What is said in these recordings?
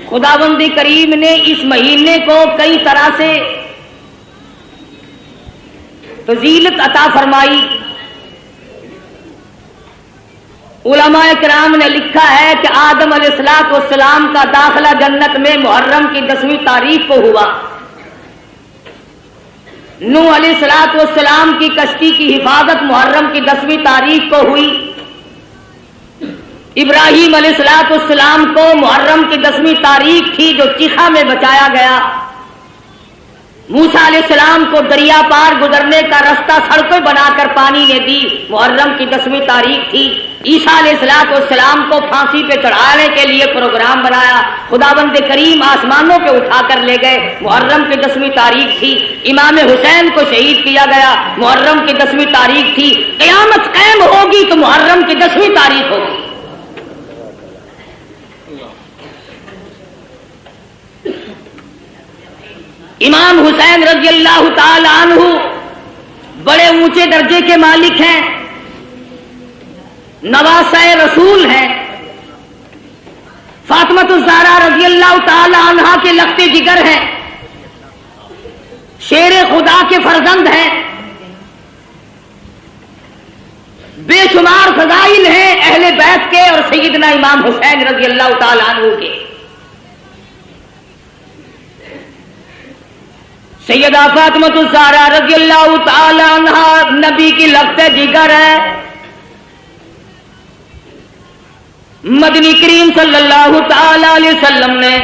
خداوند کریم نے اس مہینے کو کئی طرح سے فضیلت عطا فرمائی. علماء کرام نے لکھا ہے کہ آدم علیہ السلام کا داخلہ جنت میں محرم کی 10ویں تاریخ کو ہوا. نوح علیہ السلام کی کشتی کی حفاظت محرم کی 10ویں تاریخ کو ہوئی. ابراہیم علیہ السلام کو محرم کی 10ویں تاریخ تھی جو چیخا میں بچایا گیا. موسیٰ علیہ السلام کو دریا پار گزرنے کا رستہ سڑکیں بنا کر پانی نے دی، محرم کی 10ویں تاریخ تھی. عیسیٰ علیہ السلام کو پھانسی پہ چڑھانے کے لیے پروگرام بنایا، خداوند کریم آسمانوں پہ اٹھا کر لے گئے، محرم کی 10ویں تاریخ تھی. امام حسین کو شہید کیا گیا، محرم کی 10ویں تاریخ تھی. قیامت قائم ہوگی تو محرم کی 10ویں تاریخ ہوگی. امام حسین رضی اللہ تعالی عنہ بڑے اونچے درجے کے مالک ہیں، نواسہ رسول ہیں. فاطمہ الزہرا رضی اللہ تعالی عنہا کے لخت جگر ہیں، شیر خدا کے فرزند ہیں. بے شمار فضائل ہیں اہل بیت کے اور سیدنا امام حسین رضی اللہ تعالی عنہ کے. سیدہ فاطمہ الزہرا رضی اللہ تعالی عنہا نبی کی لخت جگر ہے. مدنی کریم صلی اللہ تعالی علیہ وسلم نے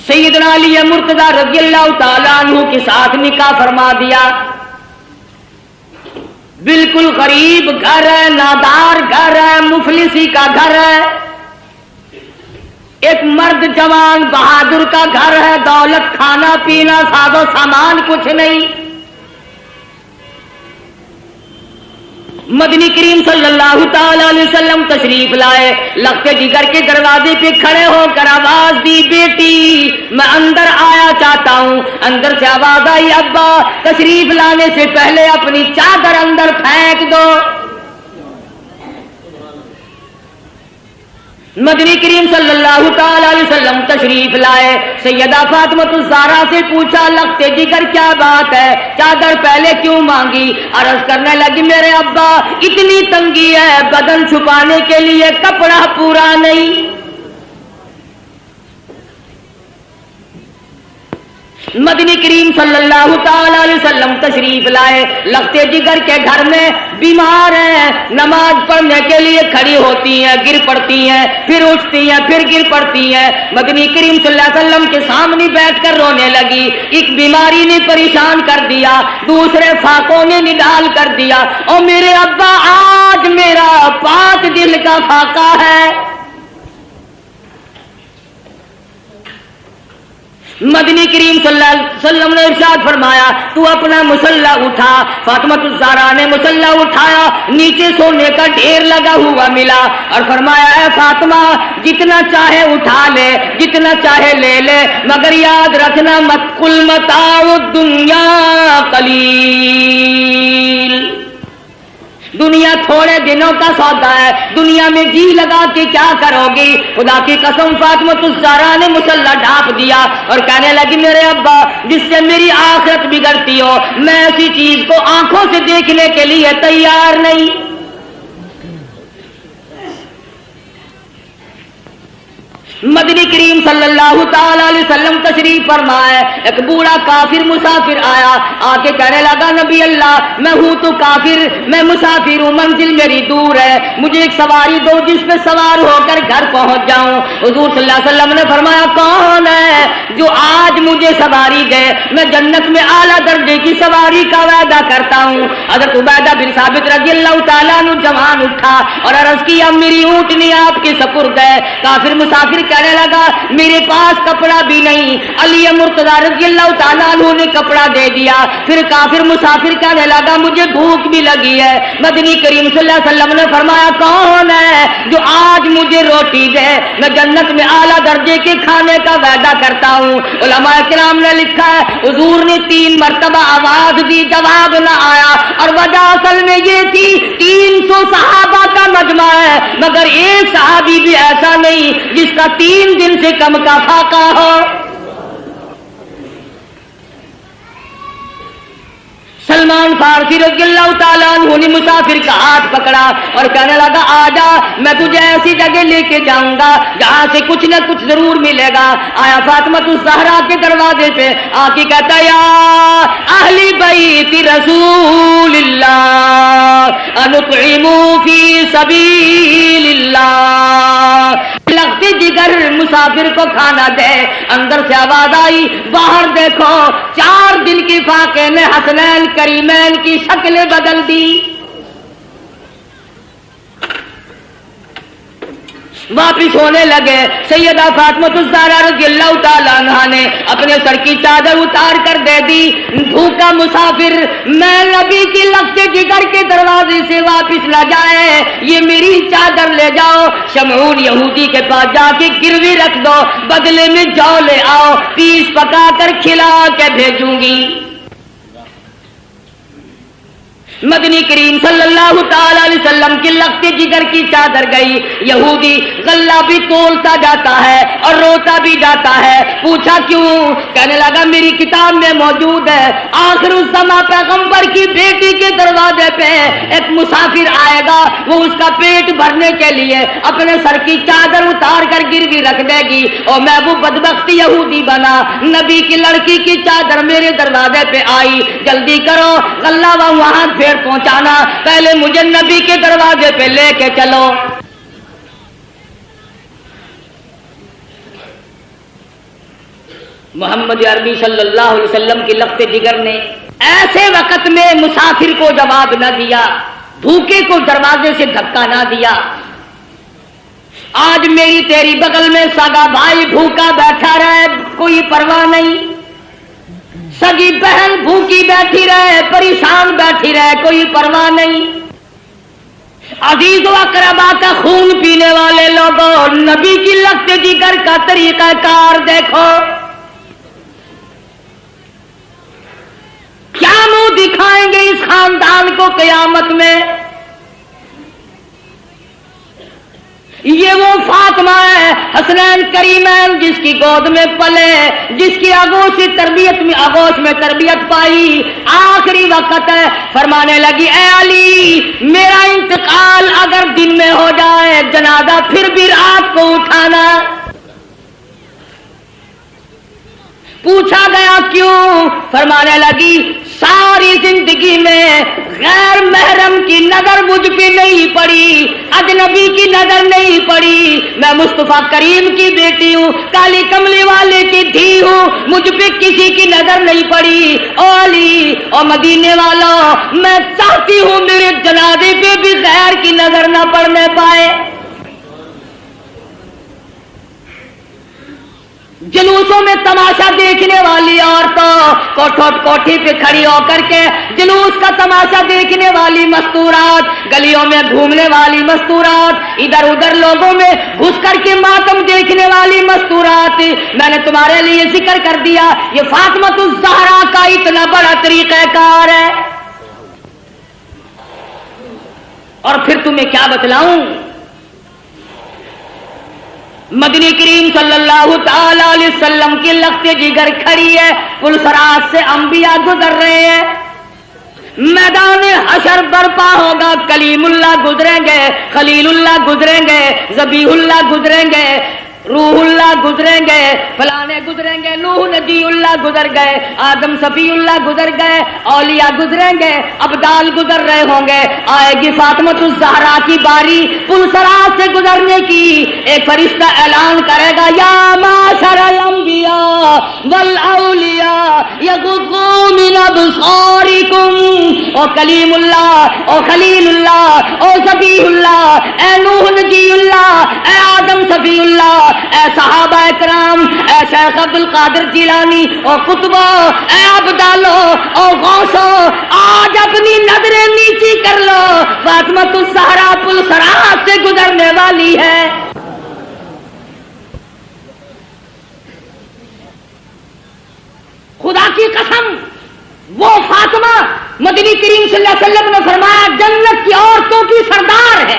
سیدنا علی مرتضی رضی اللہ تعالی عنہ کے ساتھ نکاح فرما دیا. بالکل غریب گھر ہے، نادار گھر ہے، مفلسی کا گھر ہے، ایک مرد جوان بہادر کا گھر ہے، دولت کھانا پینا ساز و سامان کچھ نہیں. مدنی کریم صلی اللہ تعالی علیہ وسلم تشریف لائے، لخت جگر کے دروازے پہ کھڑے ہو کر آواز دی، بیٹی میں اندر آیا چاہتا ہوں. اندر سے آواز آئی، ابا تشریف لانے سے پہلے اپنی چادر اندر پھینک دو. مدنی کریم صلی اللہ تعالی علیہ وسلم تشریف لائے، سیدہ فاطمہ الزہرا سے پوچھا، لخت جگر کیا بات ہے، چادر پہلے کیوں مانگی؟ عرض کرنے لگی، میرے ابا اتنی تنگی ہے، بدن چھپانے کے لیے کپڑا پورا نہیں. مدنی کریم صلی اللہ تعالی علیہ وسلم تشریف لائے، لخت جگر کے گھر میں بیمار ہیں، نماز پڑھنے کے لیے کھڑی ہوتی ہیں، گر پڑتی ہیں، پھر اٹھتی ہیں، پھر گر پڑتی ہیں. مدنی کریم صلی اللہ علیہ وسلم کے سامنے بیٹھ کر رونے لگی. ایک بیماری نے پریشان کر دیا، دوسرے فاقوں نے نڈال کر دیا، اور میرے ابا آج میرا پاک دل کا فاقہ ہے. مدنی کریم صلی اللہ علیہ وسلم نے ارشاد فرمایا، تو اپنا مصلی اٹھا. فاطمہ الزہرا نے مصلی اٹھایا، نیچے سونے کا ڈھیر لگا ہوا ملا، اور فرمایا، اے فاطمہ جتنا چاہے اٹھا لے، جتنا چاہے لے لے، مگر یاد رکھنا مت قل متاع الدنیا قلیل. دنیا تھوڑے دنوں کا سودا ہے، دنیا میں جی لگا کے کیا کرو گی؟ خدا کی قسم فاطمہ الزہرا نے مصلی ڈھانپ دیا اور کہنے لگی، میرے ابا جس سے میری آخرت بگڑتی ہو، میں ایسی چیز کو آنکھوں سے دیکھنے کے لیے تیار نہیں. مدنی کریم صلی اللہ تعالی علیہ وسلم تشریف فرمائے. ایک بوڑھا کافر مسافر آیا، آ کے کہنے لگا، نبی اللہ میں ہوں تو کافر، میں مسافر ہوں، منزل میری دور ہے، مجھے ایک سواری دو جس پہ سوار ہو کر گھر پہنچ جاؤں. حضور صلی اللہ علیہ وسلم نے فرمایا، کون ہے جو آج مجھے سواری دے؟ میں جنت میں اعلیٰ درجے کی سواری کا وعدہ کرتا ہوں. حضرت عبیدہ بن ثابت رضی اللہ تعالیٰ عنہ جوان اٹھا اور عرض کیا، میری اونٹنی آپ کے سپرد ہے. کافر مسافر کہنے لگا، میرے پاس کپڑا بھی نہیں. علی مرتضی رضی اللہ تعالیٰ عنہ نے کپڑا دے دیا. پھر کافر مسافر کہنے لگا، مجھے بھوک بھی لگی ہے. مدنی کریم صلی اللہ علیہ وسلم نے فرمایا، کون ہے جو آج مجھے روٹی دے؟ میں جنت میں اعلیٰ درجے کے کھانے کا وعدہ کرتا ہوں. علماء کرام نے لکھا ہے، حضور نے 3 مرتبہ آواز دی، جواب نہ آیا، اور وجہ اصل میں یہ تھی 300 صحابہ کا مجمع ہے، مگر ایک صحابی بھی ایسا نہیں جس کا کا 3 دن سے کم کا فاقہ ہو. سلمان فارسی رضی اللہ تعالیٰ عنہ نے مسافر کا ہاتھ پکڑا اور کہنے لگا آجا میں تجھے ایسی جگہ لے کے جاؤں گا جہاں سے کچھ نہ کچھ ضرور ملے گا. آیا فاطمہ الزہرا کے دروازے پہ آ کے کہتا یا اہل بیت رسول اللہ انطعموا فی سبیل اللہ. لگتی جگر مسافر کو کھانا دے. اندر سے آواز آئی باہر دیکھو 4 دن کی فاقے نے حسنین کریمین کی شکلیں بدل دی. واپس ہونے لگے. سیدہ فاطمہ الزہرا رضی اللہ تعالیٰ عنہا نے اپنے سر کی چادر اتار کر دے دی. بھوکا مسافر میں نبی کی لگتے جگر کے دروازے سے واپس نہ جائے, یہ میری چادر لے جاؤ, شمعون یہودی کے پاس جا کے گروی رکھ دو, بدلے میں جو لے آؤ, پیس پکا کر کھلا کے بھیجوں گی. مدنی کریم صلی اللہ تعالی علیہ وسلم کی لگتے جگر کی چادر گئی. یہودی غلہ بھی تولتا جاتا ہے اور روتا بھی جاتا ہے. پوچھا کیوں؟ کہنے لگا میری کتاب میں موجود ہے آخر الزماں پیغمبر کی بیٹی کے دروازے پہ ایک مسافر آئے گا, وہ اس کا پیٹ بھرنے کے لیے اپنے سر کی چادر اتار کر گروی رکھ دے گی, اور میں وہ بدبخت یہودی بنا. نبی کی لڑکی کی چادر میرے دروازے پہ آئی, جلدی کرو غلہ وہاں پہنچانا, پہلے مجھے نبی کے دروازے پہ لے کے چلو. محمد عربی صلی اللہ علیہ وسلم کی لخت جگر نے ایسے وقت میں مسافر کو جواب نہ دیا, بھوکے کو دروازے سے دھکا نہ دیا. آج میری تیری بغل میں سگا بھائی بھوکا بیٹھا رہے, کوئی پرواہ نہیں. سگی بہن بھوکی بیٹھی رہے, پریشان بیٹھی رہے, کوئی پرواہ نہیں. عزیز و اقربا کا خون پینے والے لوگوں, نبی کی لگت جگر کا طریقہ کار دیکھو. کیا منہ دکھائیں گے اس خاندان کو قیامت میں؟ یہ وہ فاطمہ ہے حسنین کریمین جس کی گود میں پلے, جس کی آغوش میں تربیت پائی. آخری وقت ہے, فرمانے لگی اے علی میرا انتقال اگر دن میں ہو جائے جنازہ پھر بھی رات کو اٹھانا. پوچھا گیا کیوں؟ فرمانے لگی ساری زندگی میں غیر محرم کی نظر مجھ پہ نہیں پڑی, اجنبی کی نظر نہیں پڑی. میں مصطفیٰ کریم کی بیٹی ہوں, کالی کملی والے کی دھی ہوں, مجھ پہ کسی کی نظر نہیں پڑی. او علی او مدینے والوں, میں چاہتی ہوں میرے جنازے پہ بھی غیر کی نظر نہ پڑنے پائے. جلوسوں میں تماشا دیکھنے والی عورتوں, کوٹھی پہ کھڑی ہو کر کے جلوس کا تماشا دیکھنے والی مستورات, گلیوں میں گھومنے والی مستورات, ادھر ادھر لوگوں میں گھس کر کے ماتم دیکھنے والی مستورات, میں نے تمہارے لیے ذکر کر دیا یہ فاطمہ الزہرا کا اتنا بڑا طریقہ کار ہے. اور پھر تمہیں کیا بتلاؤں, مدنی کریم صلی اللہ تعالی علیہ وسلم کی لخت جگر کھڑی ہے, پلسرات سے انبیاء گزر رہے ہیں. میدان حشر برپا ہوگا, کلیم اللہ گزریں گے, خلیل اللہ گزریں گے, ذبیح اللہ گزریں گے, روح اللہ گزریں گے, فلانے گزریں گے, نوح نبی اللہ گزر گئے, آدم صفی اللہ گزر گئے, اولیاء گزریں گے, ابدال گزر رہے ہوں گے. آئے گی فاطمہ الزہرا کی باری پلسرات سے گزرنے کی. ایک فرشتہ اعلان کرے گا یا معاشر الانبیاء والاولیاء یغضوا من ابصارکم. او کلیم اللہ, او خلیل اللہ, او ذبیح اللہ, اے نوح نبی اللہ, اے آدم صفی اللہ, اے صحابہ کرام, اے شیخ عبد القادر جیلانی, او قطبو, اے ابدالو, او غوثو, آج اپنی نظریں نیچی کر لو, فاطمہ الزہرا پلسرات سے گزرنے والی ہے. خدا کی قسم وہ فاطمہ مدنی کریم صلی اللہ علیہ وسلم نے فرمایا جنت کی عورتوں کی سردار ہے.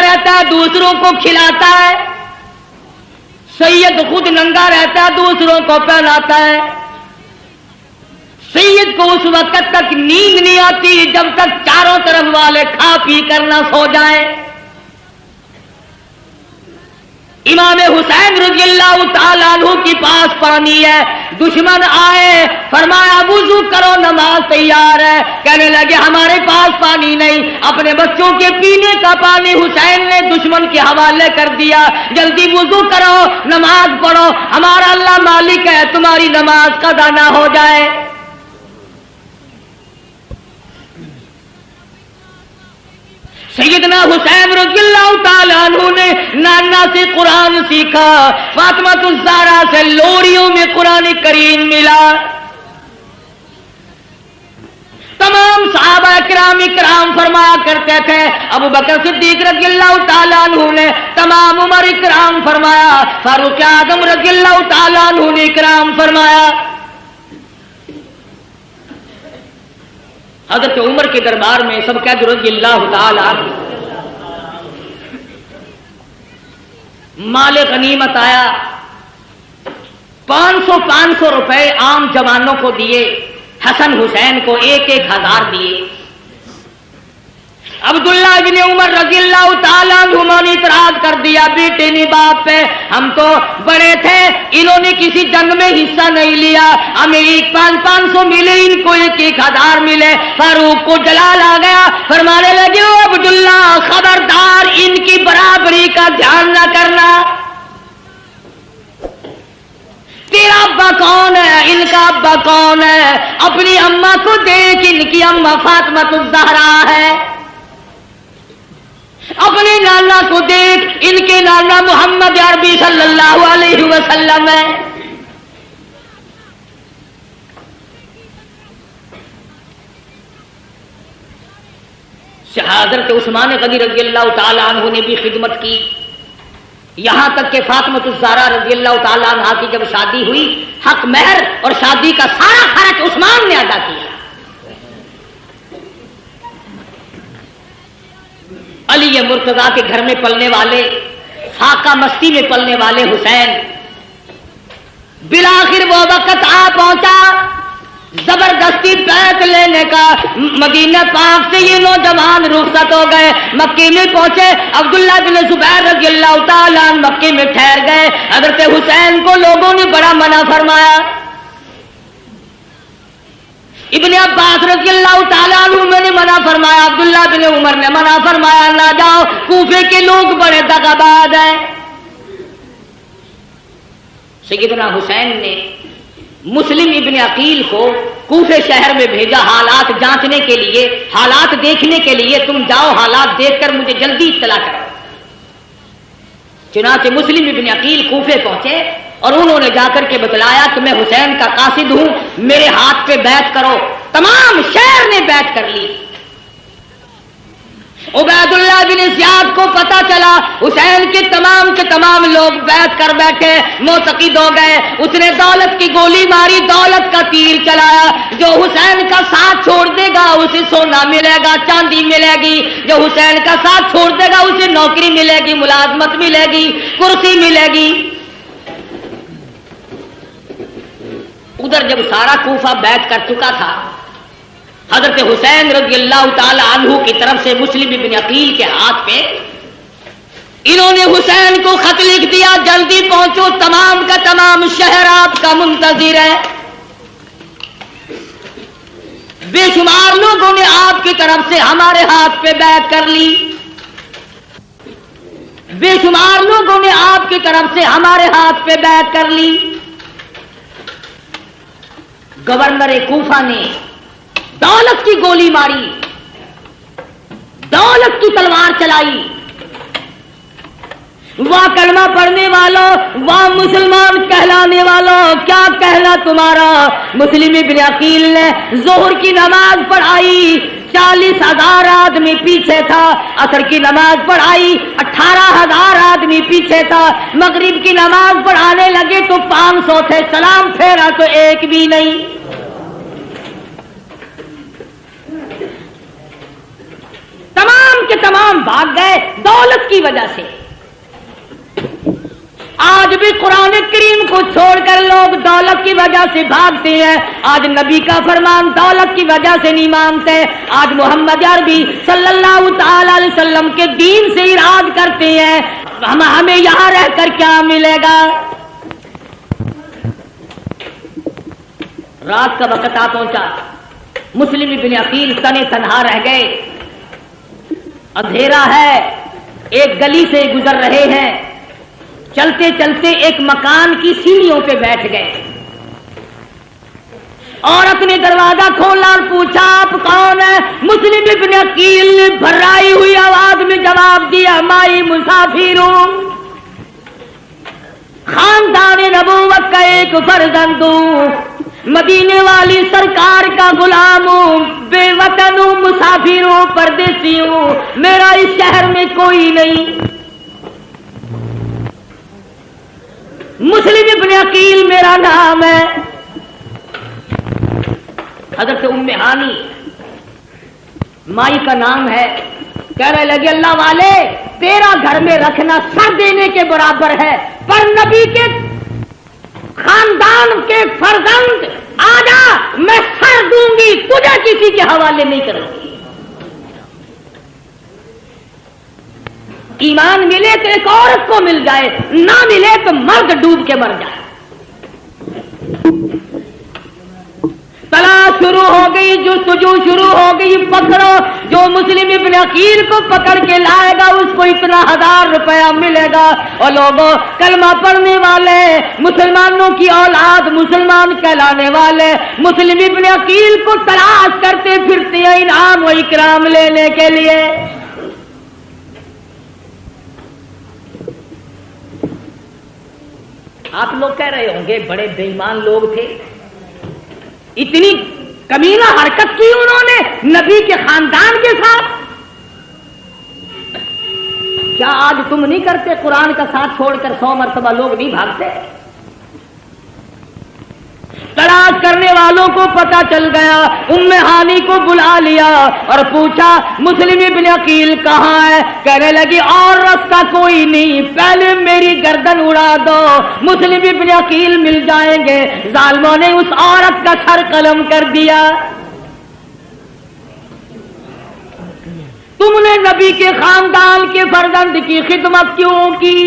ننگا رہتا ہے دوسروں کو کھلاتا ہے، سید خود ننگا رہتا ہے دوسروں کو پہناتا ہے۔ سید کو اس وقت تک نیند نہیں آتی جب تک چاروں طرف والے کھا پی کر نہ سو جائیں۔ امام حسین رضی اللہ تعالیٰ عنہ کے پاس پانی ہے، دشمن آئے، فرمایا وضو کرو نماز تیار ہے، کہنے لگے ہمارے پاس پانی نہیں، اپنے بچوں کے پینے کا پانی حسین نے دشمن کے حوالے کر دیا، جلدی وضو کرو نماز پڑھو، ہمارا اللہ مالک ہے، تمہاری نماز قضا نہ ہو جائے۔ سیدنا حسین رضی اللہ تعالیٰ عنہ نے نانا سے قرآن سیکھا، فاطمہ الزہرا سے لوریوں میں قرآن کریم ملا۔ تمام صحابہ کرام فرمایا کرتے تھے، ابو بکر صدیق رضی اللہ تعالیٰ عنہ نے تمام عمر اکرام فرمایا، فاروق اعظم رضی اللہ تعالیٰ عنہ نے اکرام فرمایا۔ حضرت عمر کے دربار میں سب قید رضی اللہ تعالی عنہ مال غنیمت آیا، 500 روپے عام جوانوں کو دیے، حسن حسین کو 1,000 دیے۔ عبداللہ ابن عمر رضی اللہ تعالیٰ عنہ نے اعتراض کر دیا، بیٹے نے باپ پہ، ہم تو بڑے تھے، انہوں نے کسی جنگ میں حصہ نہیں لیا، ہمیں 500 ملے، ان کو 1,000 ملے۔ فاروق کو جلال آ گیا، فرمانے لگے او عبداللہ خبردار ان کی برابری کا دھیان نہ کرنا، تیرا ابا کون ہے، ان کا ابا کون ہے، اپنی اماں کو دیکھ، ان کی اماں فاطمہ الزہرا ہے، اپنے نانا کو دیکھ، ان کے نانا محمد عربی صلی اللہ علیہ وسلم ہے۔ حضرت عثمان غنی رضی اللہ تعالی عنہ نے بھی خدمت کی، یہاں تک کہ فاطمہ الزہرا رضی اللہ تعالی عنہ کی جب شادی ہوئی، حق مہر اور شادی کا سارا خرچ عثمان نے ادا کیا۔ علی مرتضیٰ کے گھر میں پلنے والے، فاقہ مستی میں پلنے والے حسین، بالآخر وہ وقت آ پہنچا زبردستی بیعت لینے کا، مدینہ پاک سے یہ نوجوان رخصت ہو گئے، مکے میں پہنچے، عبداللہ بن زبیر رضی اللہ تعالیٰ عنہ مکے میں ٹھہر گئے۔ حضرت حسین کو لوگوں نے بڑا منع فرمایا، ابن عباس رضی اللہ تعالیٰ عنہ نے منع فرمایا، عبداللہ بن عمر نے منع فرمایا، نہ جاؤ، کوفے کے لوگ بڑے دغاباز ہیں۔ سیدنا حسین نے مسلم ابن عقیل کو کوفے شہر میں بھیجا حالات جانچنے کے لیے، حالات دیکھنے کے لیے، تم جاؤ حالات دیکھ کر مجھے جلدی اطلاع کرو۔ چنانچہ مسلم ابن عقیل کوفے پہنچے اور انہوں نے جا کر کے بتلایا کہ میں حسین کا قاصد ہوں، میرے ہاتھ پہ بیعت کرو۔ تمام شہر نے بیعت کر لی۔ عبید اللہ بن زیاد کو پتا چلا حسین کے تمام لوگ بیعت کر بیٹھے، معتقد ہو گئے۔ اس نے دولت کی گولی ماری، دولت کا تیر چلایا، جو حسین کا ساتھ چھوڑ دے گا اسے سونا ملے گا، چاندی ملے گی، جو حسین کا ساتھ چھوڑ دے گا اسے نوکری ملے گی، ملازمت ملے گی، کرسی ملے گی۔ ادھر جب سارا کوفہ بیعت کر چکا تھا، حضرت حسین رضی اللہ تعالی عنہ کی طرف سے مسلم ابن عقیل کے ہاتھ پہ انہوں نے حسین کو خط لکھ دیا، جلدی پہنچو، تمام کا تمام شہر آپ کا منتظر ہے۔ بے شمار لوگوں نے آپ کی طرف سے ہمارے ہاتھ پہ بیعت کر لی، بے شمار لوگوں نے آپ کی طرف سے ہمارے ہاتھ پہ بیعت کر لی۔ گورنر کوفہ نے دولت کی گولی ماری، دولت کی تلوار چلائی۔ واہ کلمہ پڑھنے والوں، واہ مسلمان کہلانے والوں، کیا کہنا تمہارا۔ مسلم ابن عقیل نے ظہر کی نماز پڑھائی، 40,000 آدمی پیچھے تھا، عصر کی نماز پڑھائی، 18,000 آدمی پیچھے تھا، مغرب کی نماز پڑھانے لگے تو 500 تھے، سلام پھیرا تو ایک بھی نہیں۔ تمام کے تمام بھاگ گئے دولت کی وجہ سے۔ آج بھی قرآن کریم کو چھوڑ کر لوگ دولت کی وجہ سے بھاگتے ہیں۔ آج نبی کا فرمان دولت کی وجہ سے نہیں مانتے، آج محمد عربی صلی اللہ تعالی علیہ وسلم کے دین سے اراد کرتے ہیں ہمیں یہاں رہ کر کیا ملے گا۔ رات کا وقت آ پہنچا، مسلم ابن عقیل تنے تنہا رہ گئے، اندھیرا ہے، ایک گلی سے گزر رہے ہیں، چلتے چلتے ایک مکان کی سیڑھیوں پہ بیٹھ گئے۔ عورت نے دروازہ کھولا اور پوچھا آپ کون ہیں؟ مسلم ابن عقیل نے بھرائی ہوئی آواز میں جواب دیا مائی مسافر ہوں، خاندان نبوت کا ایک فرزند ہوں، مدینے والی سرکار کا غلام ہوں، بے وطن ہوں، مسافر ہوں، پردیسی ہوں، میرا اس شہر میں کوئی نہیں۔ مسلم ابن عقیل میرا نام ہے۔ حضرت ام ہانی مائی کا نام ہے، کہنے لگے اللہ والے تیرا گھر میں رکھنا سر دینے کے برابر ہے، پر نبی کے خاندان کے فرزند آجا میں سر دوں گی، تجھے کسی کے حوالے نہیں کروں گی۔ ایمان ملے تو ایک عورت کو مل جائے، نہ ملے تو مرد ڈوب کے مر جائے۔ تلاش شروع ہو گئی، جستجو شروع ہو گئی، پکڑو، جو مسلم ابن عقیل کو پکڑ کے لائے گا اس کو اتنا 1000 روپیہ ملے گا۔ اور لوگوں کلمہ پڑھنے والے مسلمانوں کی اولاد مسلمان کہلانے والے مسلم ابن عقیل کو تلاش کرتے پھرتے ہیں انعام و اکرام لینے کے لیے۔ آپ لوگ کہہ رہے ہوں گے بڑے بے ایمان لوگ تھے، اتنی کمینہ حرکت کی انہوں نے نبی کے خاندان کے ساتھ۔ کیا آج تم نہیں کرتے؟ قرآن کا ساتھ چھوڑ کر 100 مرتبہ لوگ نہیں بھاگتے؟ تلاش کرنے والوں کو پتہ چل گیا، ام ہانی کو بلا لیا اور پوچھا مسلم ابن عقیل کہاں ہے؟ کہنے لگی اور راستہ کوئی نہیں، پہلے میری گردن اڑا دو، مسلم ابن عقیل مل جائیں گے۔ ظالموں نے اس عورت کا سر قلم کر دیا۔ تم نے نبی کے خاندان کے فرزند کی خدمت کیوں کی؟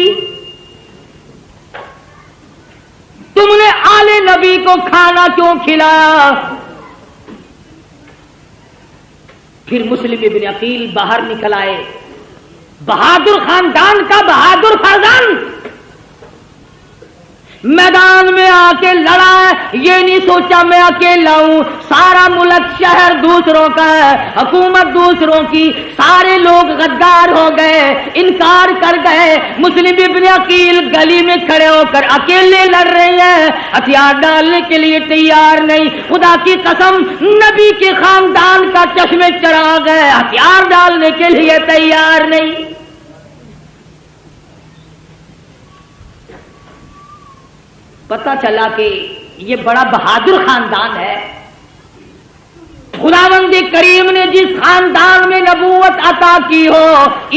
تم نے آل نبی کو کھانا کیوں کھلایا؟ پھر مسلم ابن عقیل باہر نکل آئے، بہادر خاندان کا بہادر فرزند میدان میں آ کے لڑا ہے، یہ نہیں سوچا میں اکیلا ہوں، سارا ملک شہر دوسروں کا ہے، حکومت دوسروں کی، سارے لوگ غدار ہو گئے، انکار کر گئے۔ مسلم ابن عقیل گلی میں کھڑے ہو کر اکیلے لڑ رہے ہیں، ہتھیار ڈالنے کے لیے تیار نہیں۔ خدا کی قسم نبی کے خاندان کا چشمے چراغ ہے، ہتھیار ڈالنے کے لیے تیار نہیں۔ پتہ چلا کہ یہ بڑا بہادر خاندان ہے۔ خداوند کریم نے جس خاندان میں نبوت عطا کی ہو،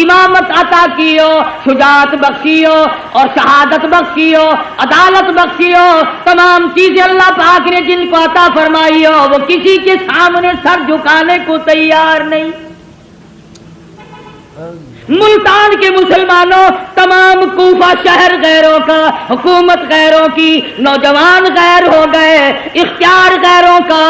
امامت عطا کی ہو، شجاعت بخشی ہو اور شہادت بخشی ہو، عدالت بخشی ہو، تمام چیزیں اللہ پاک نے جن کو عطا فرمائی ہو، وہ کسی کے سامنے سر جھکانے کو تیار نہیں۔ ملتان کے مسلمانوں، تمام کوفہ شہر غیروں کا، حکومت غیروں کی، نوجوان غیر ہو گئے، اختیار غیروں کا،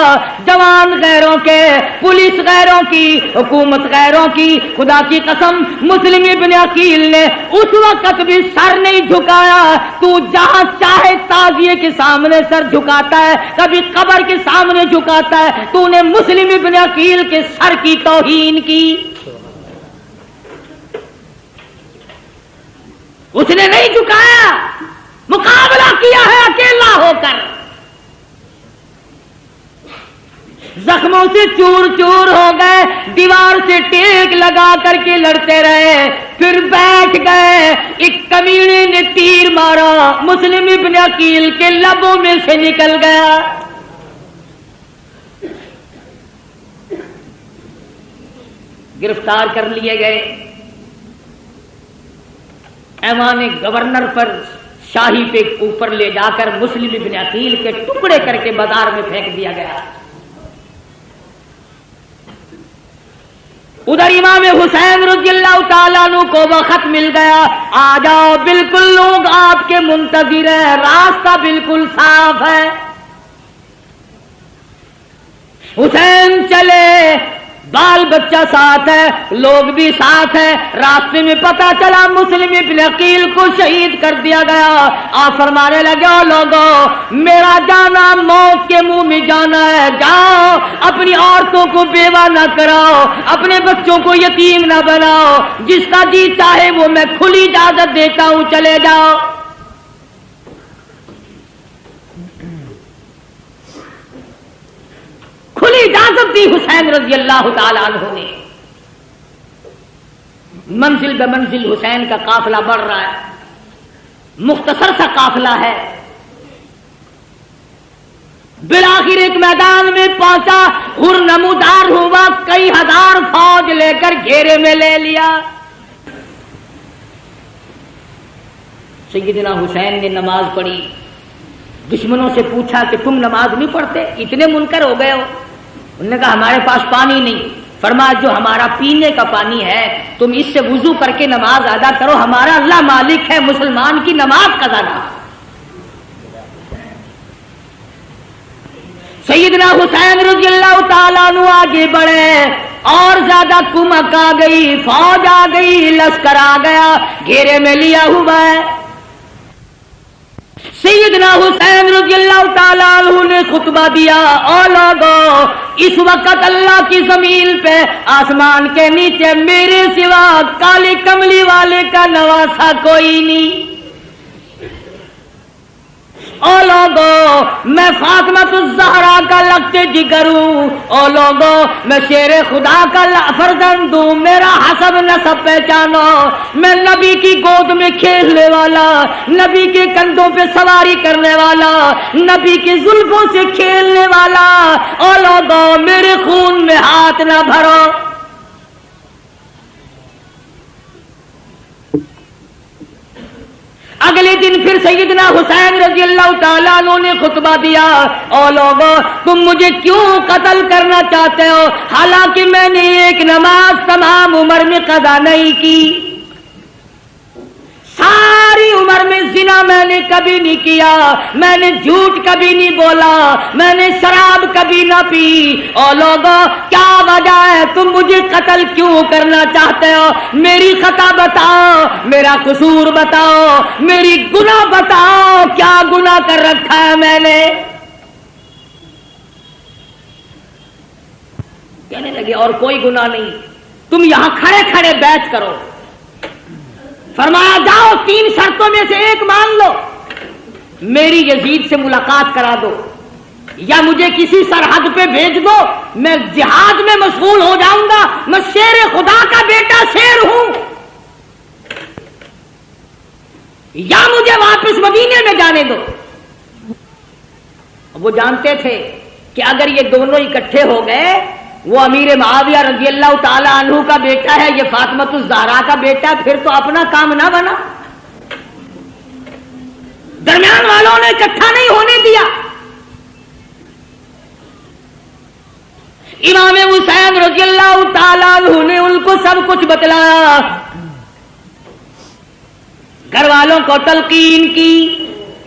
جوان غیروں کے، پولیس غیروں کی، حکومت غیروں کی۔ خدا کی قسم مسلم ابن عقیل نے اس وقت بھی سر نہیں جھکایا۔ تو جہاں چاہے تعزیے کے سامنے سر جھکاتا ہے، کبھی قبر کے سامنے جھکاتا ہے، تو نے مسلم ابن عقیل کے سر کی توہین کی۔ اس نے نہیں جھکایا، مقابلہ کیا ہے اکیلا ہو کر، زخموں سے چور چور ہو گئے، دیوار سے ٹیک لگا کر کے لڑتے رہے، پھر بیٹھ گئے۔ ایک کمینے نے تیر مارا، مسلم ابن عقیل کے لبوں میں سے نکل گیا۔ گرفتار کر لیے گئے، ایوان گورنر پر شاہی پہ اوپر لے جا کر مسلم ابن عقیل کے ٹکڑے کر کے بازار میں پھینک دیا گیا۔ ادھر امام حسین رضی اللہ تعالیٰ عنہ کو وقت مل گیا، آ جاؤ بالکل لوگ آپ کے منتظر ہیں، راستہ بالکل صاف ہے۔ حسین چلے، بال بچہ ساتھ ہے، لوگ بھی ساتھ ہیں، راستے میں پتہ چلا مسلم ابن عقیل کو شہید کر دیا گیا۔ آپ فرمانے لگے، او لوگوں، میرا جانا موت کے منہ میں جانا ہے، جاؤ اپنی عورتوں کو بیوہ نہ کراؤ، اپنے بچوں کو یتیم نہ بناؤ، جس کا جی چاہے وہ میں کھلی اجازت دیتا ہوں، چلے جاؤ۔ کھلی اجازت دی حسین رضی اللہ تعالی عنہ نے۔ منزل بہ منزل حسین کا قافلہ بڑھ رہا ہے، مختصر سا قافلہ ہے، بالآخر ایک میدان میں پہنچا، ہر نمودار ہوا، کئی ہزار فوج لے کر گھیرے میں لے لیا۔ سیدنا حسین نے نماز پڑھی، دشمنوں سے پوچھا کہ تم نماز نہیں پڑھتے، اتنے منکر ہو گئے ہو؟ انہوں نے کہا ہمارے پاس پانی نہیں۔ فرمایا جو ہمارا پینے کا پانی ہے تم اس سے وضو کر کے نماز ادا کرو، ہمارا اللہ مالک ہے، مسلمان کی نماز قضا نہ۔ سیدنا حسین رضی اللہ تعالیٰ عنہ آگے بڑھے، اور زیادہ کمک آ گئی، فوج آ گئی، لشکر آ گیا، گھیرے میں لیا ہوا ہے۔ سیدنا حسین رضی اللہ تعالیٰ عنہ نے خطبہ دیا، او لوگو، اس وقت اللہ کی زمین پہ آسمان کے نیچے میرے سوا کالی کملی والے کا نواسا کوئی نہیں۔ او لوگو، میں فاطمۃ الزہرا کا لگتے جگر ہوں، او لوگو، میں شیر خدا کا فرزند ہوں، میرا حسب نسب پہچانو، میں نبی کی گود میں کھیلنے والا، نبی کے کندھوں پہ سواری کرنے والا، نبی کی زلفوں سے کھیلنے والا، او لوگو میرے خون میں ہاتھ نہ بھرو۔ اگلے دن پھر سیدنا حسین رضی اللہ تعالیٰ عنہ نے خطبہ دیا، او لوگو، تم مجھے کیوں قتل کرنا چاہتے ہو، حالانکہ میں نے ایک نماز تمام عمر میں قضا نہیں کی، ساری عمر میں زنا میں نے کبھی نہیں کیا، میں نے جھوٹ کبھی نہیں بولا، میں نے شراب کبھی نہ پی، او لوگو کیا وجہ ہے، تم مجھے قتل کیوں کرنا چاہتے ہو؟ میری خطا بتاؤ، میرا قصور بتاؤ، میری گناہ بتاؤ، کیا گناہ کر رکھا ہے میں نے؟ کہنے لگے اور کوئی گناہ نہیں، تم یہاں کھڑے کھڑے بیعت کرو۔ فرمایا جاؤ 3 شرطوں میں سے ایک مان لو، میری یزید سے ملاقات کرا دو، یا مجھے کسی سرحد پہ بھیج دو، میں جہاد میں مشغول ہو جاؤں گا، میں شیر خدا کا بیٹا شیر ہوں، یا مجھے واپس مدینے میں جانے دو۔ وہ جانتے تھے کہ اگر یہ دونوں اکٹھے ہو گئے، وہ امیر معاویہ رضی اللہ تعالی عنہ کا بیٹا ہے، یہ فاطمۃ الزہرا کا بیٹا، پھر تو اپنا کام نہ بنا، درمیان والوں نے اکٹھا نہیں ہونے دیا۔ امام حسین رضی اللہ تعالی عنہ نے ان کو سب کچھ بتلایا، گھر والوں کو تلقین کی،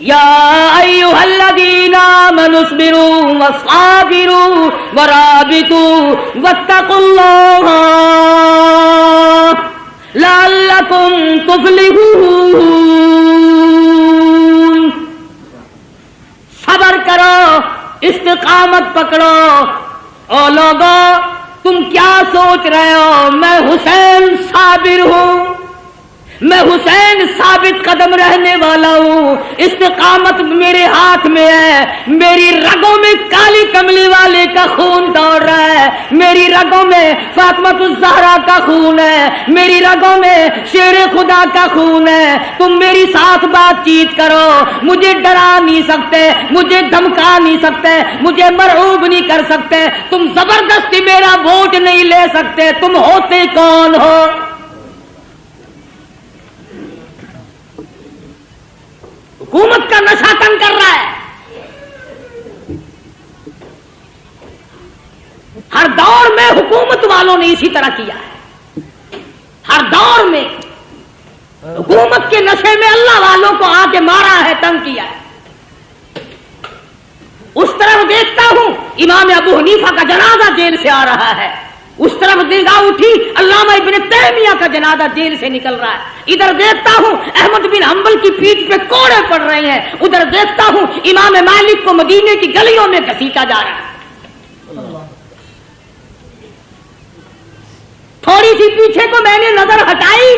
یا ایھا الذین آمنوا اصبروا وصابروا ورابطوا واتقوا اللہ لعلکم تفلحون، صبر کرو، استقامت پکڑو۔ او لوگو، تم کیا سوچ رہے ہو، میں حسین صابر ہوں، میں حسین ثابت قدم رہنے والا ہوں، استقامت میرے ہاتھ میں ہے، میری رگوں میں کالی کملی والے کا خون دوڑ رہا ہے، میری رگوں میں فاطمہ الزہرا کا خون ہے، میری رگوں میں شیر خدا کا خون ہے۔ تم میری ساتھ بات چیت کرو، مجھے ڈرا نہیں سکتے، مجھے دھمکا نہیں سکتے، مجھے مرعوب نہیں کر سکتے، تم زبردستی میرا ووٹ نہیں لے سکتے، تم ہوتے کون ہو؟ حکومت کا نشہ تنگ کر رہا ہے۔ ہر دور میں حکومت والوں نے اسی طرح کیا ہے، ہر دور میں حکومت کے نشے میں اللہ والوں کو آ کے مارا ہے، تنگ کیا ہے۔ اس طرف دیکھتا ہوں امام ابو حنیفہ کا جنازہ جیل سے آ رہا ہے، اس طرف نگاہ اٹھی علامہ ابن تیمیہ کا جنازہ جیل سے نکل رہا ہے، ادھر دیکھتا ہوں احمد بن حنبل کی پیٹھ پہ کوڑے پڑ رہے ہیں، ادھر دیکھتا ہوں امام مالک کو مدینے کی گلیوں میں گھسیٹا جا رہا ہے۔ تھوڑی سی پیچھے کو میں نے نظر ہٹائی،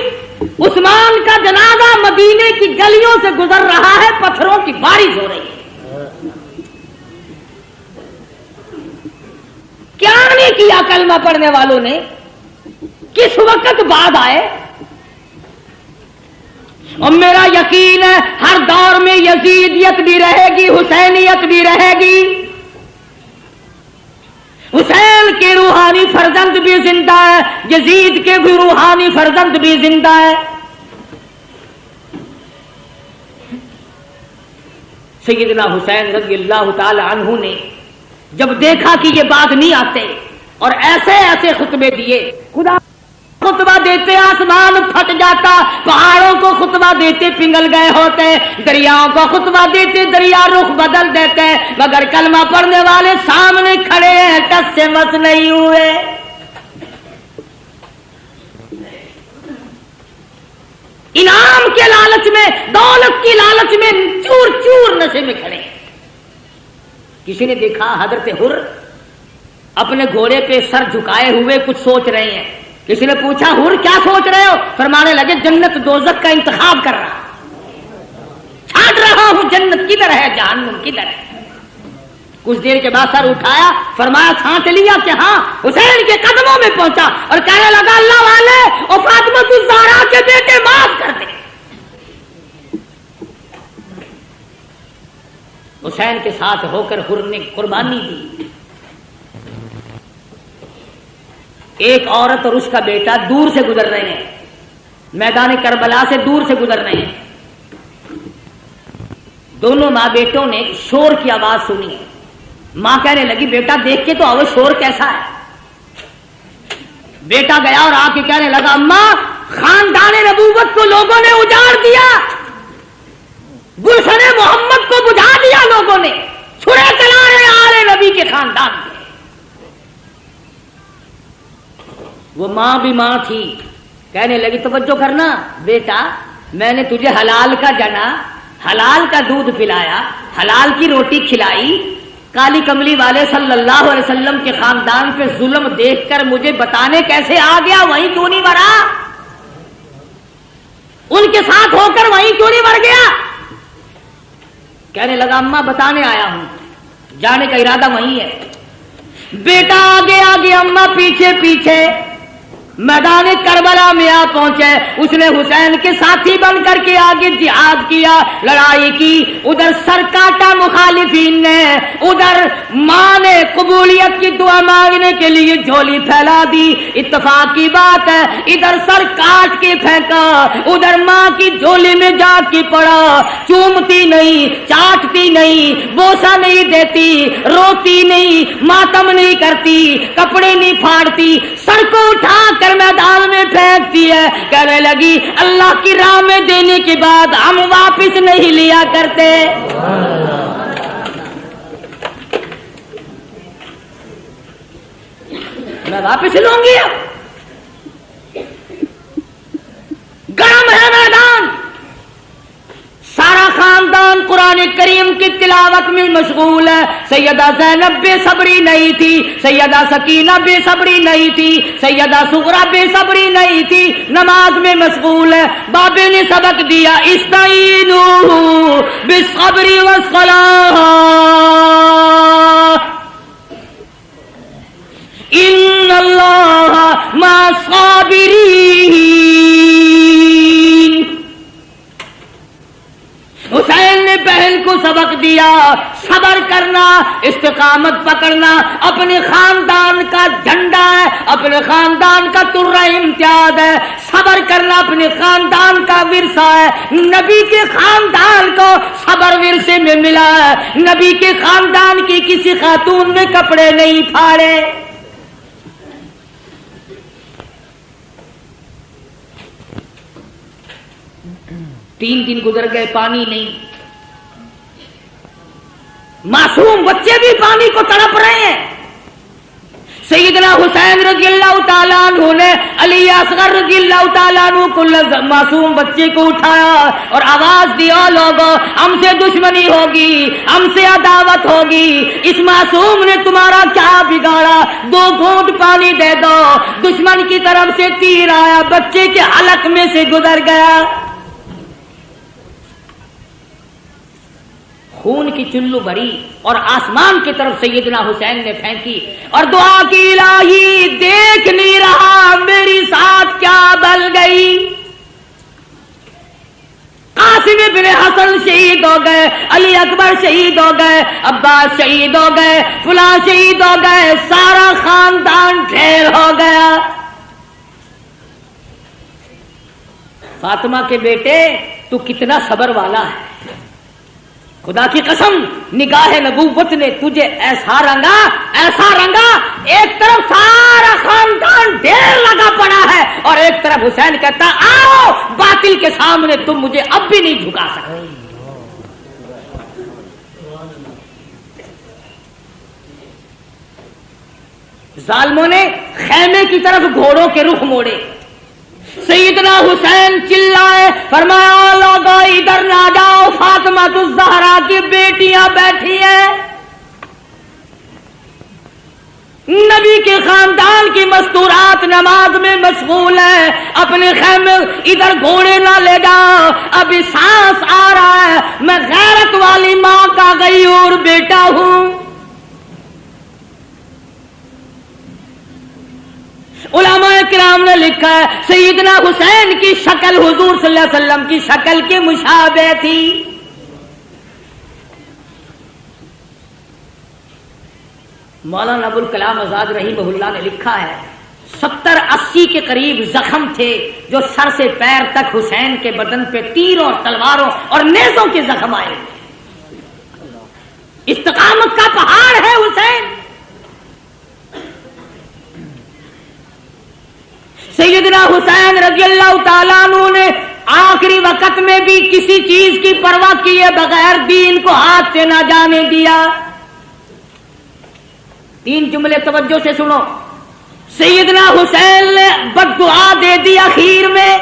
عثمان کا جنازہ مدینے کی گلیوں سے گزر رہا ہے، پتھروں کی بارش ہو رہی ہے۔ کیا نہیں کیا کلمہ پڑھنے والوں نے، کس وقت بعد آئے؟ اور میرا یقین ہے ہر دور میں یزیدیت بھی رہے گی، حسینیت بھی رہے گی، حسین کے روحانی فرزند بھی زندہ ہے، یزید کے بھی روحانی فرزند بھی زندہ ہے۔ سیدنا حسین رضی اللہ تعالی عنہ نے جب دیکھا کہ یہ بعد نہیں آتے اور ایسے ایسے خطبے دیے، خدا خطبہ دیتے آسمان پھٹ جاتا، پہاڑوں کو خطبہ دیتے پنگل گئے ہوتے، دریاؤں کو خطبہ دیتے دریا رخ بدل دیتے، مگر کلمہ پڑھنے والے سامنے کھڑے ہیں، ٹس سے مس نہیں ہوئے۔ انعام کے لالچ میں، دولت کی لالچ میں چور چور نشے میں کھڑے ہیں۔ کسی نے دیکھا حضرت حر اپنے گھوڑے پہ سر جھکائے ہوئے کچھ سوچ رہے ہیں، کسی نے پوچھا حر کیا سوچ رہے ہو؟ فرمانے لگے جنت دوزخ کا انتخاب کر رہا، چھانٹ رہا ہوں جنت کدھر ہے جہنم کدھر ہے۔ کچھ دیر کے بعد سر اٹھایا، فرمایا چھانٹ لیا کہ ہاں، حسین کے قدموں میں پہنچا اور کہنے لگا اللہ والے اور فاطمہ الزہرا کے بیٹے معاف کر دے۔ حسین کے ساتھ ہو کر حر نے قربانی دی۔ ایک عورت اور اس کا بیٹا دور سے گزر رہے ہیں، میدان کربلا سے دور سے گزر رہے ہیں۔ دونوں ماں بیٹوں نے شور کی آواز سنی، ماں کہنے لگی بیٹا دیکھ کے تو آؤ شور کیسا ہے۔ بیٹا گیا اور آ کے کہنے لگا اماں خاندان نبوت کو لوگوں نے اجاڑ دیا، گلشن محمد کو بجھا دیا لوگوں نے، چھڑے چلا رہے آل نبی کے خاندان کے۔ وہ ماں بھی ماں تھی، کہنے لگی توجہ کرنا بیٹا، میں نے تجھے حلال کا جنا، حلال کا دودھ پلایا، حلال کی روٹی کھلائی، کالی کملی والے صلی اللہ علیہ وسلم کے خاندان پہ ظلم دیکھ کر مجھے بتانے کیسے آ گیا وہیں کیوں نہیں مرا؟ ان کے ساتھ ہو کر وہیں کیوں نہیں مر گیا؟ کہنے لگا اماں بتانے آیا ہوں، جانے کا ارادہ وہیں ہے۔ بیٹا آگے آگے، اماں پیچھے پیچھے، میدان کربلا میں آ پہنچے۔ اس نے حسین کے ساتھی بن کر کے آگے جہاد کیا، لڑائی کی، ادھر سر کاٹا مخالفین نے، ادھر ماں نے قبولیت کی دعا مانگنے کے لیے جھولی پھیلا دی، اتفاق کی بات ہے، ادھر سر کاٹ کے پھینکا، ادھر ماں کی جھولی میں جا کے پڑا، چومتی نہیں، چاٹتی نہیں، بوسا نہیں دیتی، روتی نہیں، ماتم نہیں کرتی، کپڑے نہیں پھاڑتی، سر کو اٹھا کر میدان میں پھینکتی ہے، کہنے لگی اللہ کی راہ میں دینے کے بعد ہم واپس نہیں لیا کرتے۔ میں واپس لوں گی، گرم ہے میدان، سارا خاندان قرآن کریم کی تلاوت میں مشغول ہے. سیدہ زینب بے صبری نہیں تھی, سیدہ سکینہ بے صبری نہیں تھی, سیدہ سغرا بے صبری نہیں تھی, نماز میں مشغول ہے. بابے نے سبق دیا استعینوا بالصبر والصلاۃ ان اللہ مع الصابرین. حسین نے بہن کو سبق دیا صبر کرنا, استقامت پکڑنا اپنے خاندان کا جھنڈا ہے, اپنے خاندان کا ترہ امتیاز ہے. صبر کرنا اپنے خاندان کا ورثہ ہے. نبی کے خاندان کو صبر ورثے میں ملا ہے. نبی کے خاندان کی کسی خاتون نے کپڑے نہیں پھاڑے. تین دن گزر گئے, پانی نہیں. معصوم بچے بھی پانی کو تڑپ رہے ہیں. سیدنا حسین رضی اللہ تعالیٰ عنہ نے علی اصغر رضی اللہ تعالیٰ عنہ کو معصوم بچے کو اٹھایا اور آواز دی, او لوگوں ہم سے دشمنی ہوگی, ہم سے عداوت ہوگی, اس معصوم نے تمہارا کیا بگاڑا, 2 گھونٹ پانی دے دو. دشمن کی طرف سے تیر آیا, بچے کے حلق میں سے گزر گیا. خون کی چلو بھری اور آسمان کی طرف سیدنا حسین نے پھینکی اور دعا کی, الہی دیکھ نہیں رہا میری ساتھ کیا بل گئی. قاسم بن حسن شہید ہو گئے, علی اکبر شہید ہو گئے, عباس شہید ہو گئے, فلاں شہید ہو گئے, سارا خاندان ڈھیر ہو گیا. فاطمہ کے بیٹے تو کتنا صبر والا ہے, خدا کی قسم نگاہ نبوت نے تجھے ایسا رنگا ایک طرف سارا خاندان ڈھیر لگا پڑا ہے اور ایک طرف حسین کہتا آؤ باطل کے سامنے تم مجھے اب بھی نہیں جھکا سکتے. ظالموں نے خیمے کی طرف گھوڑوں کے رخ موڑے. سیدنا حسین چلائے, فرمایا لوگوں ادھر نہ جاؤ, فاطمہ الزہرا کی بیٹیاں بیٹھی ہیں. نبی کے خاندان کی مستورات نماز میں مشغول ہے. اپنے خیمے ادھر گھوڑے نہ لے جاؤ, ابھی سانس آ رہا ہے, میں غیرت والی ماں کا غیور بیٹا ہوں. علماء کرام نے لکھا ہے سیدنا حسین کی شکل حضور صلی اللہ علیہ وسلم کی شکل کے مشابہ تھی. مولانا ابوالکلام آزاد رحمہ اللہ نے لکھا ہے 70-80 کے قریب زخم تھے جو سر سے پیر تک حسین کے بدن پہ تیروں, تلواروں اور نیزوں کے زخم آئے. استقامت کا پہاڑ ہے حسین. سیدنا حسین رضی اللہ تعالیٰ عنہ نے آخری وقت میں بھی کسی چیز کی پرواہ کیے بغیر دین کو ہاتھ سے نہ جانے دیا. 3 جملے توجہ سے سنو. سیدنا حسین نے بددعا دے دی اخیر میں,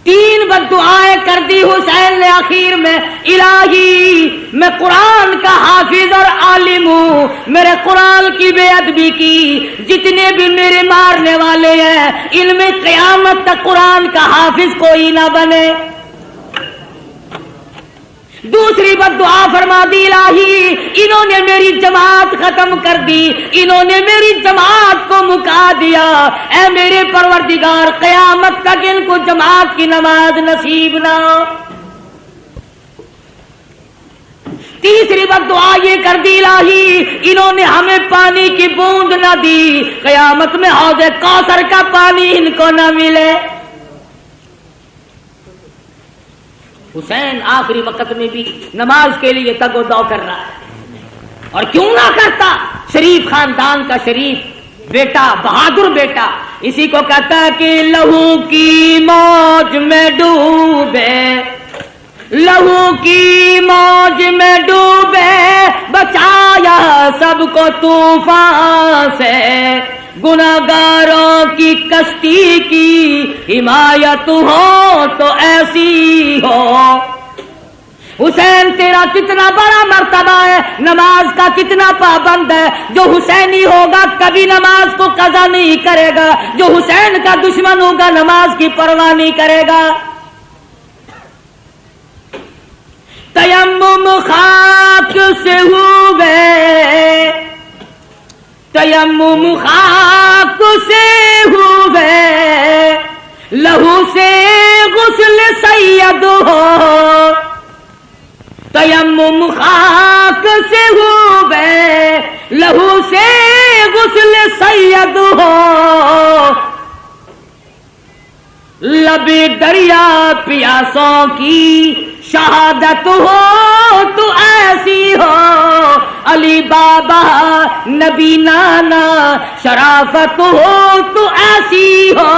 3 بددعائیں کر دی حسین نے اخیر میں. الہی میں قرآن کا حافظ اور عالم ہوں, میرے قرآن کی بے ادبی کی, جتنے بھی میرے مارنے والے ہیں ان میں قیامت تک قرآن کا حافظ کوئی نہ بنے. دوسری بددعا فرما دی, الہی انہوں نے میری جماعت ختم کر دی, انہوں نے میری جماعت کو مکا دیا, اے میرے پروردگار قیامت تک ان کو جماعت کی نماز نصیب نہ ہو. تیسری بددعا یہ کر دی, الہی انہوں نے ہمیں پانی کی بوند نہ دی, قیامت میں حوض کوثر کا پانی ان کو نہ ملے. حسین آخری وقت میں بھی نماز کے لیے تگ و دو کر رہا ہے, اور کیوں نہ کرتا, شریف خاندان کا شریف بیٹا, بہادر بیٹا. اسی کو کہتا ہے کہ لہو کی موج میں ڈوبے, لہو کی موج میں ڈوبے, بچایا سب کو طوفان سے, گناہگاروں کی کشتی کی حمایت ہو تو ایسی ہو. حسین تیرا کتنا بڑا مرتبہ ہے، نماز کا کتنا پابند ہے، جو حسینی ہوگا کبھی نماز کو قضا نہیں کرے گا، جو حسین کا دشمن ہوگا نماز کی پرواہ نہیں کرے گا۔ تیمم خاک سے ہوئے، تیمم خاک سے ہوئے، لہو سے غسل سید ہو، تیمم خاک سے ہوئے، لہو سے غسل سید ہو، لب دریا پیاسوں کی شہادت ہو تو ایسی ہو، علی بابا نبی نانا شرافت ہو تو ایسی ہو۔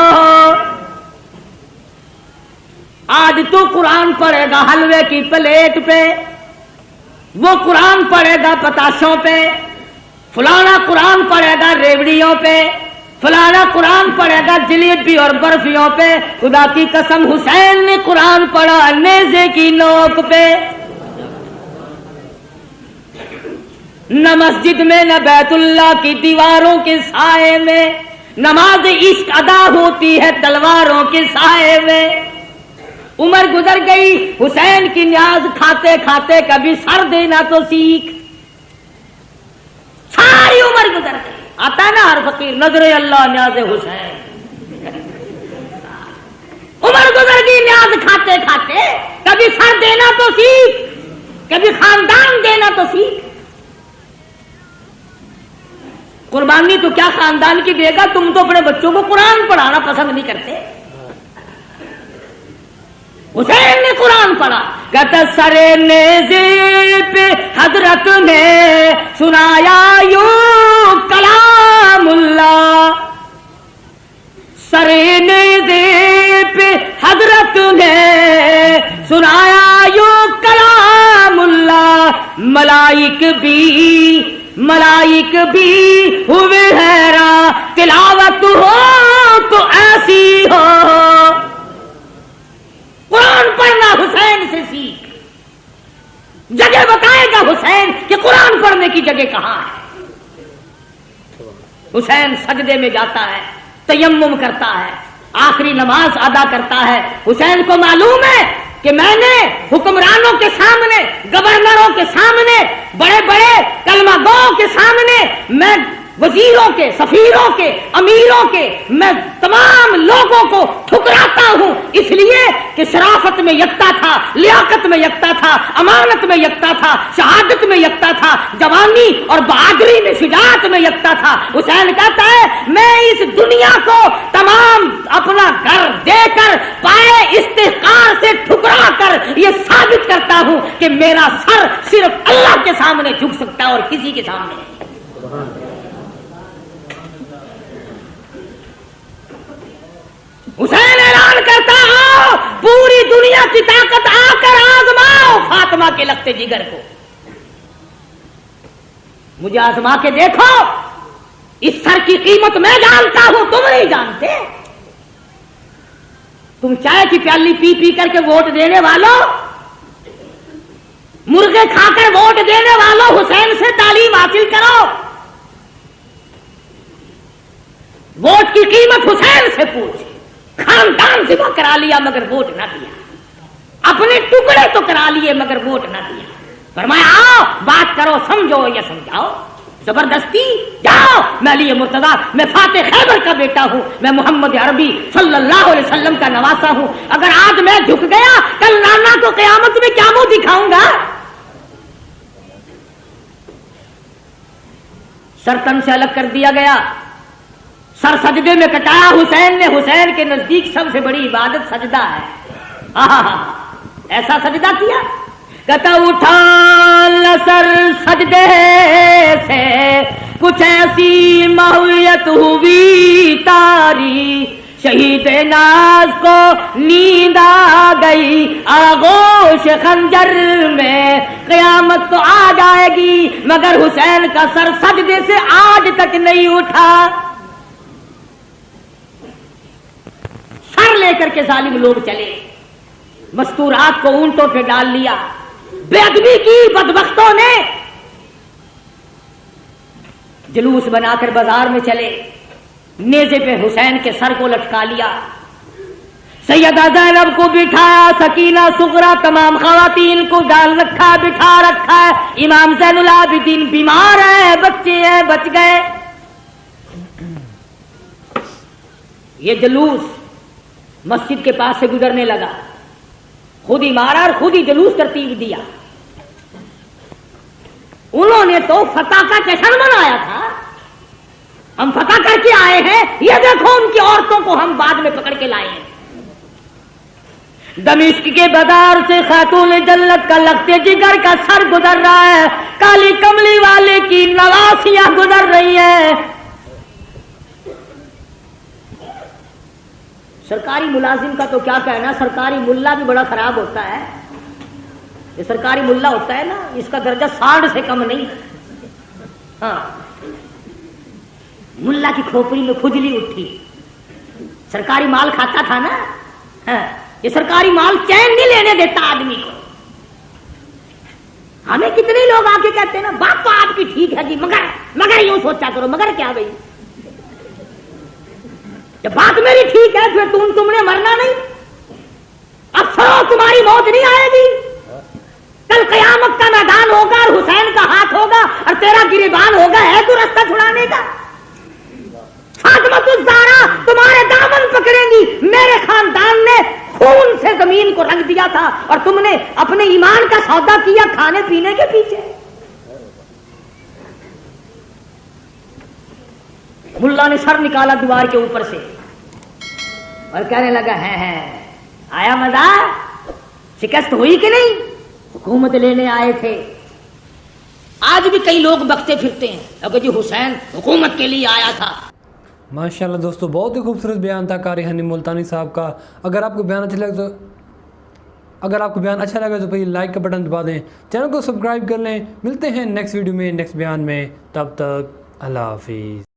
آج تو قرآن پڑھے گا حلوے کی پلیٹ پہ، وہ قرآن پڑھے گا پتاشوں پہ، فلانا قرآن پڑھے گا ریوڑیوں پہ، فلانا قرآن پڑھے گا جلیبی اور برفیوں پہ۔ خدا کی قسم حسین نے قرآن پڑھا نیزے کی نوک پہ، نہ مسجد میں نہ بیت اللہ کی دیواروں کے سائے میں، نماز عشق ادا ہوتی ہے تلواروں کے سائے میں۔ عمر گزر گئی، حسین کی نیاز کھاتے کھاتے کبھی سر دینا تو سیکھ، ساری عمر گزر گئی۔ آتا ہے نا ہر فقیر نظر اللہ نیاز حسین، عمر گزر گئی نیاز کھاتے کھاتے، کبھی سر دینا تو سیکھ، کبھی خاندان دینا تو سیکھ۔ قربانی تو کیا خاندان کی دے گا، تم تو اپنے بچوں کو قرآن پڑھانا پسند نہیں کرتے۔ حسین نے قرآن پڑھا، کہتا سرے نیزے پہ حضرت نے سنایا یوں کلام اللہ، سرے نیزے پہ حضرت نے سنایا یوں کلام اللہ، ملائک بھی ہوئے حیران، تلاوت ہو تو ایسی ہو۔ قرآن پڑھنا حسین سے سیکھ، جگہ بتائے گا حسین کہ قرآن پڑھنے کی جگہ کہاں ہے۔ حسین سجدے میں جاتا ہے، تیمم کرتا ہے، آخری نماز ادا کرتا ہے۔ حسین کو معلوم ہے کہ میں نے حکمرانوں کے سامنے، گورنروں کے سامنے، بڑے بڑے کلمہ گوؤں کے سامنے، میں وزیروں کے، سفیروں کے، امیروں کے، میں تمام لوگوں کو ٹھکراتا ہوں، اس لیے کہ شرافت میں یکتا تھا، لیاقت میں یکتا تھا، امانت میں یکتا تھا، شہادت میں یکتا تھا، جوانی اور بہادری میں، شجاعت میں یکتا تھا۔ حسین کہتا ہے میں اس دنیا کو تمام اپنا گھر دے کر، پائے استحقار سے ٹھکرا کر یہ ثابت کرتا ہوں کہ میرا سر صرف اللہ کے سامنے جھک سکتا ہے اور کسی کے سامنے نہیں۔ حسین اعلان کرتا ہو پوری دنیا کی طاقت آ کر آزماؤ فاطمہ کے لگتے جگر کو، مجھے آزما کے دیکھو، اس سر کی قیمت میں جانتا ہوں، تم نہیں جانتے۔ تم چائے کی پیالی پی پی کر کے ووٹ دینے والوں، مرغے کھا کر ووٹ دینے والوں، حسین سے تعلیم حاصل کرو، ووٹ کی قیمت حسین سے پوچھ۔ خاندان ذبح کرا لیا مگر ووٹ نہ دیا، اپنے ٹکڑے تو کرا لیے مگر ووٹ نہ دیا۔ فرمایا آؤ بات کرو، سمجھو یا سمجھاؤ، زبردستی جاؤ، میں علی مرتضیٰ، میں فاتح خیبر کا بیٹا ہوں، میں محمد عربی صلی اللہ علیہ وسلم کا نواسا ہوں، اگر آج میں جھک گیا کل نانا کو قیامت میں کیا منہ دکھاؤں گا؟ سر تن سے الگ کر دیا گیا، سر سجدے میں کٹایا حسین نے۔ حسین کے نزدیک سب سے بڑی عبادت سجدہ ہے۔ ایسا سجدہ کیا، کہتا اٹھا سر سجدے سے کچھ ایسی ماحولیت ہوئی تاری، شہید ناز کو نیند آ گئی، آغوش خنجر میں قیامت تو آ جائے گی، مگر حسین کا سر سجدے سے آج تک نہیں اٹھا۔ سر لے کر کے ظالم لوگ چلے، مستورات کو اونٹوں پہ ڈال لیا، بے ادبی کی بدبختوں نے، جلوس بنا کر بازار میں چلے، نیزے پہ حسین کے سر کو لٹکا لیا، سیدہ زینب کو بٹھایا، سکینہ صغرا تمام خواتین کو ڈال رکھا، بٹھا رکھا ہے، امام زین العابدین بیمار ہے، بچے ہیں، بچ گئے۔ یہ جلوس مسجد کے پاس سے گزرنے لگا، خود ہی مارا اور خود ہی جلوس ترتیب دیا۔ انہوں نے تو فتح کا جشن منایا تھا، ہم فتح کر کے آئے ہیں، یہ دیکھو ان کی عورتوں کو ہم بعد میں پکڑ کے لائے ہیں۔ دمشق کے بازار سے خاتون جنت کا لگتے جگر کا سر گزر رہا ہے، کالی کملی والے کی نواسیاں گزر رہی ہیں۔ سرکاری ملازم کا تو کیا کہنا، سرکاری ملا بھی بڑا خراب ہوتا ہے۔ یہ سرکاری ملا ہوتا ہے نا، اس کا درجہ 60 سے کم نہیں۔ ہاں، ملا کی کھوپڑی میں کھجلی اٹھی، سرکاری مال کھاتا تھا نا۔ ہاں، یہ سرکاری مال چین نہیں لینے دیتا آدمی کو۔ ہمیں کتنے لوگ آ کے کہتے ہیں نا، بات تو آپ کی ٹھیک ہے جی، مگر یوں سوچا کرو۔ مگر کیا بھائی، جب بات میری ٹھیک ہے پھر تم نے مرنا نہیں، اب سنو تمہاری موت نہیں آئے گی۔ کل قیامت کا میدان ہوگا اور حسین کا ہاتھ ہوگا اور تیرا گریبان ہوگا، ہے تو رستہ چھڑانے کا۔ فاطمہ الزہرا تمہارے دامن پکڑیں گی، میرے خاندان نے خون سے زمین کو رنگ دیا تھا اور تم نے اپنے ایمان کا سودا کیا کھانے پینے کے پیچھے۔ ملا نے سر نکالا دیوار کے اوپر سے اور کہنے لگا، ہے آیا مزہ، شکست ہوئی کہ نہیں؟ حکومت لینے آئے تھے۔ آج بھی کئی لوگ بکتے پھرتے ہیں اگر جی حسین حکومت کے لیے آیا تھا۔ ماشاءاللہ دوستو، بہت ہی خوبصورت بیان تھا قاری ہانی ملتانی صاحب کا۔ اگر آپ کو بیان اچھا لگے تو پلیز لائک کا بٹن دبا دیں، چینل کو سبسکرائب کر لیں۔ ملتے ہیں نیکسٹ ویڈیو میں، نیکسٹ بیان میں، تب تک اللہ حافظ۔